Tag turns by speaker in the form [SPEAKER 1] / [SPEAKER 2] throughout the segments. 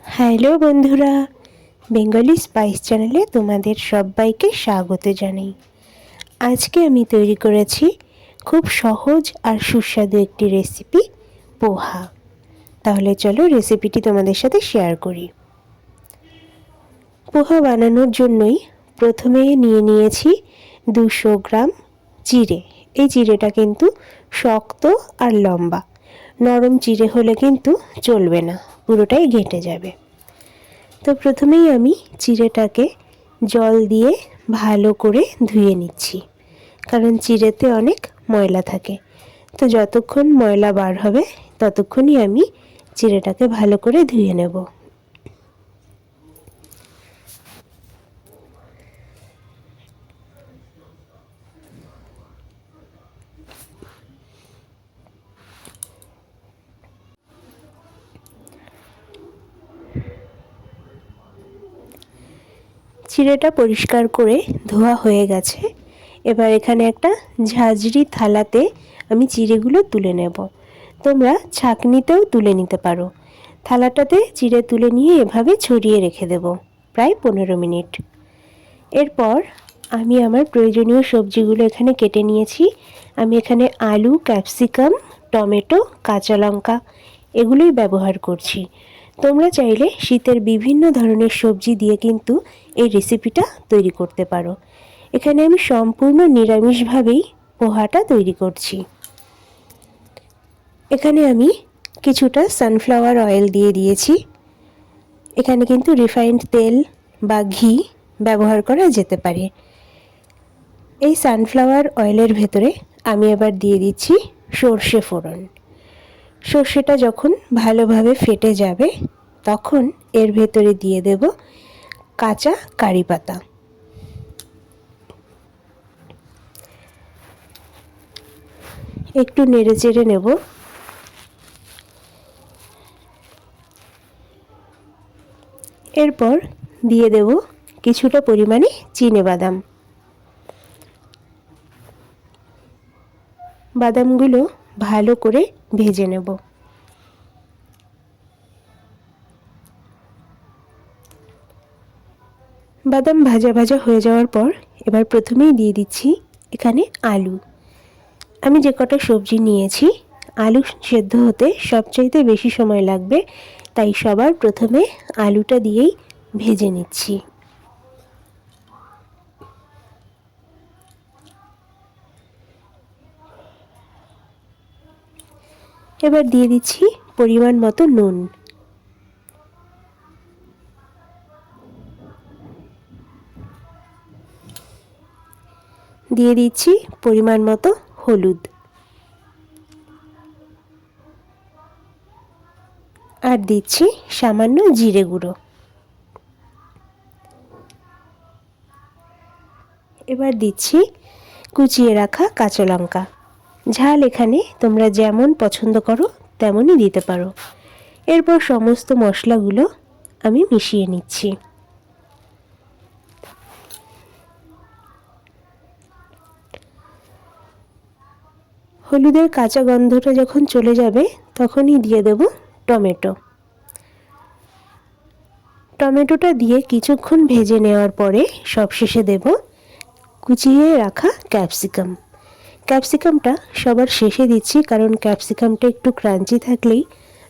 [SPEAKER 1] Hello বন্ধুরা, Bengali spice চ্যানেলে তোমাদের সবাইকে স্বাগত জানাই। আজকে আমি তৈরি করেছি খুব সহজ আর সুস্বাদু একটি রেসিপি, পোহা। তাহলে চলো রেসিপিটি তোমাদের সাথে শেয়ার করি। পোহা বানানোর জন্যই প্রথমে নিয়ে নিয়েছি 200 গ্রাম জিরে। এই জিরেটা কিন্তু শক্ত আর লম্বা, নরম জিরে হলে কিন্তু চলবে না, পুরোটাই ঘেঁটে যাবে। তো প্রথমেই আমি চিড়েটাকে জল দিয়ে ভালো করে ধুয়ে নিচ্ছি, কারণ চিড়েতে অনেক ময়লা থাকে। তো যতক্ষণ ময়লা বার হবে ততক্ষণই আমি চিড়েটাকে ভালো করে ধুয়ে নেব। চিড়েটা পরিষ্কার করে ধোয়া হয়ে গেছে। এবার এখানে একটা ঝাঁঝরি থালাতে আমি চিড়েগুলো তুলে নেব। তোমরা ছাঁকনিতেও তুলে নিতে পারো। থালাটাতে চিড়ে তুলে নিয়ে এভাবে ছড়িয়ে রেখে দেব প্রায় 15 মিনিট। এরপর আমি আমার প্রয়োজনীয় সবজিগুলো এখানে কেটে নিয়েছি। আমি এখানে আলু, ক্যাপসিকাম, টমেটো, কাঁচা লঙ্কা এগুলোই ব্যবহার করছি। তোমরা চাইলে শীতের বিভিন্ন ধরনের সবজি দিয়ে কিন্তু এই রেসিপিটা তৈরি করতে পারো। এখানে আমি সম্পূর্ণ নিরামিষভাবেই পোহাটা তৈরি করছি। এখানে আমি কিছুটা সানফ্লাওয়ার অয়েল দিয়ে দিয়েছি। এখানে কিন্তু রিফাইন্ড তেল বা ঘি ব্যবহার করা যেতে পারে। এই সানফ্লাওয়ার অয়েলের ভেতরে আমি এবার দিয়ে দিচ্ছি সর্ষে ফোড়ন। সর্ষেটা যখন ভালোভাবে ফেটে যাবে তখন এর ভেতরে দিয়ে দেব কাঁচা কারি পাতা। একটু নেড়ে চেড়ে নেব। এরপর দিয়ে দেব কিছুটা পরিমাণে চিনেবাদাম। বাদামগুলো ভালো করে ভেজে নেব। বাদাম ভাজা ভাজা হয়ে যাওয়ার পর এবার প্রথমেই দিয়ে দিচ্ছি এখানে আলু। আমি যে কটা সবজি নিয়েছি, আলু সেদ্ধ হতে সবচাইতে বেশি সময় লাগবে, তাই সবার প্রথমে আলুটা দিয়েই ভেজে নিচ্ছি। এবার দিয়ে দিচ্ছি পরিমাণ মতো নুন। দিয়ে দিচ্ছি পরিমাণ মতো হলুদ, আর দিচ্ছি সামান্য জিরে গুঁড়ো। এবার দিচ্ছি কুচিয়ে রাখা কাঁচা লঙ্কা। ঝাল এখানে তোমরা যেমন পছন্দ করো তেমনই দিতে পারো। এরপর সমস্ত মশলাগুলো আমি মিশিয়ে নিচ্ছি। হলুদের কাঁচা গন্ধটা যখন চলে যাবে তখনই দিয়ে দেব টমেটো। টমেটোটা দিয়ে কিছুক্ষণ ভেজে নেওয়ার পরে সবশেষে দেব কুচিয়ে রাখা ক্যাপসিকাম। ক্যাপসিকামটা সবার শেষে দিচ্ছি, কারণ ক্যাপসিকামটা একটু ক্রাঞ্চি থাকলেই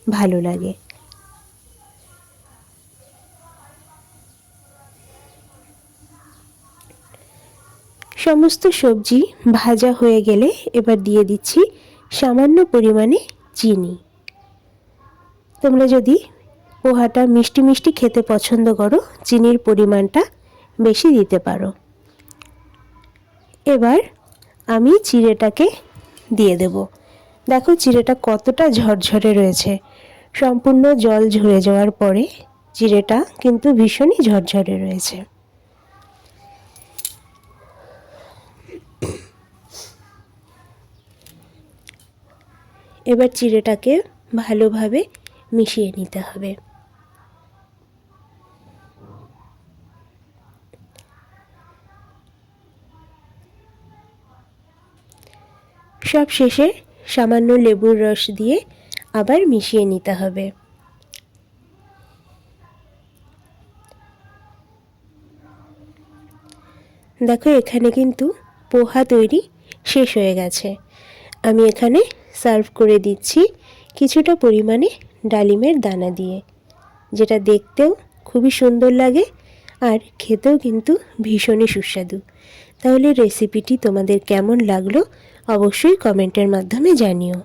[SPEAKER 1] ভালো লাগে। সমস্ত সবজি ভাজা হয়ে গেলে এবার দিয়ে দিচ্ছি সামান্য পরিমাণে চিনি। তোমরা যদি পোহাটা মিষ্টি মিষ্টি খেতে পছন্দ করো, চিনির পরিমাণটা বেশি দিতে পারো। এবার আমি চিড়েটাকে দিয়ে দেব। দেখো চিড়েটা কতটা ঝরঝরে রয়েছে। সম্পূর্ণ জল ঝরে যাওয়ার পরে চিড়েটা কিন্তু ভীষণই ঝরঝরে রয়েছে। এবার চিড়েটাকে ভালোভাবে মিশিয়ে নিতে হবে। সব শেষে সামান্য লেবুর রস দিয়ে আবার মিশিয়ে নিতে হবে। দেখো এখানে কিন্তু পোহা তৈরি শেষ হয়ে গেছে। আমি এখানে সার্ভ করে দিচ্ছি কিছুটা পরিমাণে ডালিমের দানা দিয়ে, যেটা দেখতেও খুবই সুন্দর লাগে আর খেতেও কিন্তু ভীষণই সুস্বাদু। তাহলে রেসিপিটি তোমাদের কেমন লাগলো অবশ্যই কমেন্টের মাধ্যমে জানিও।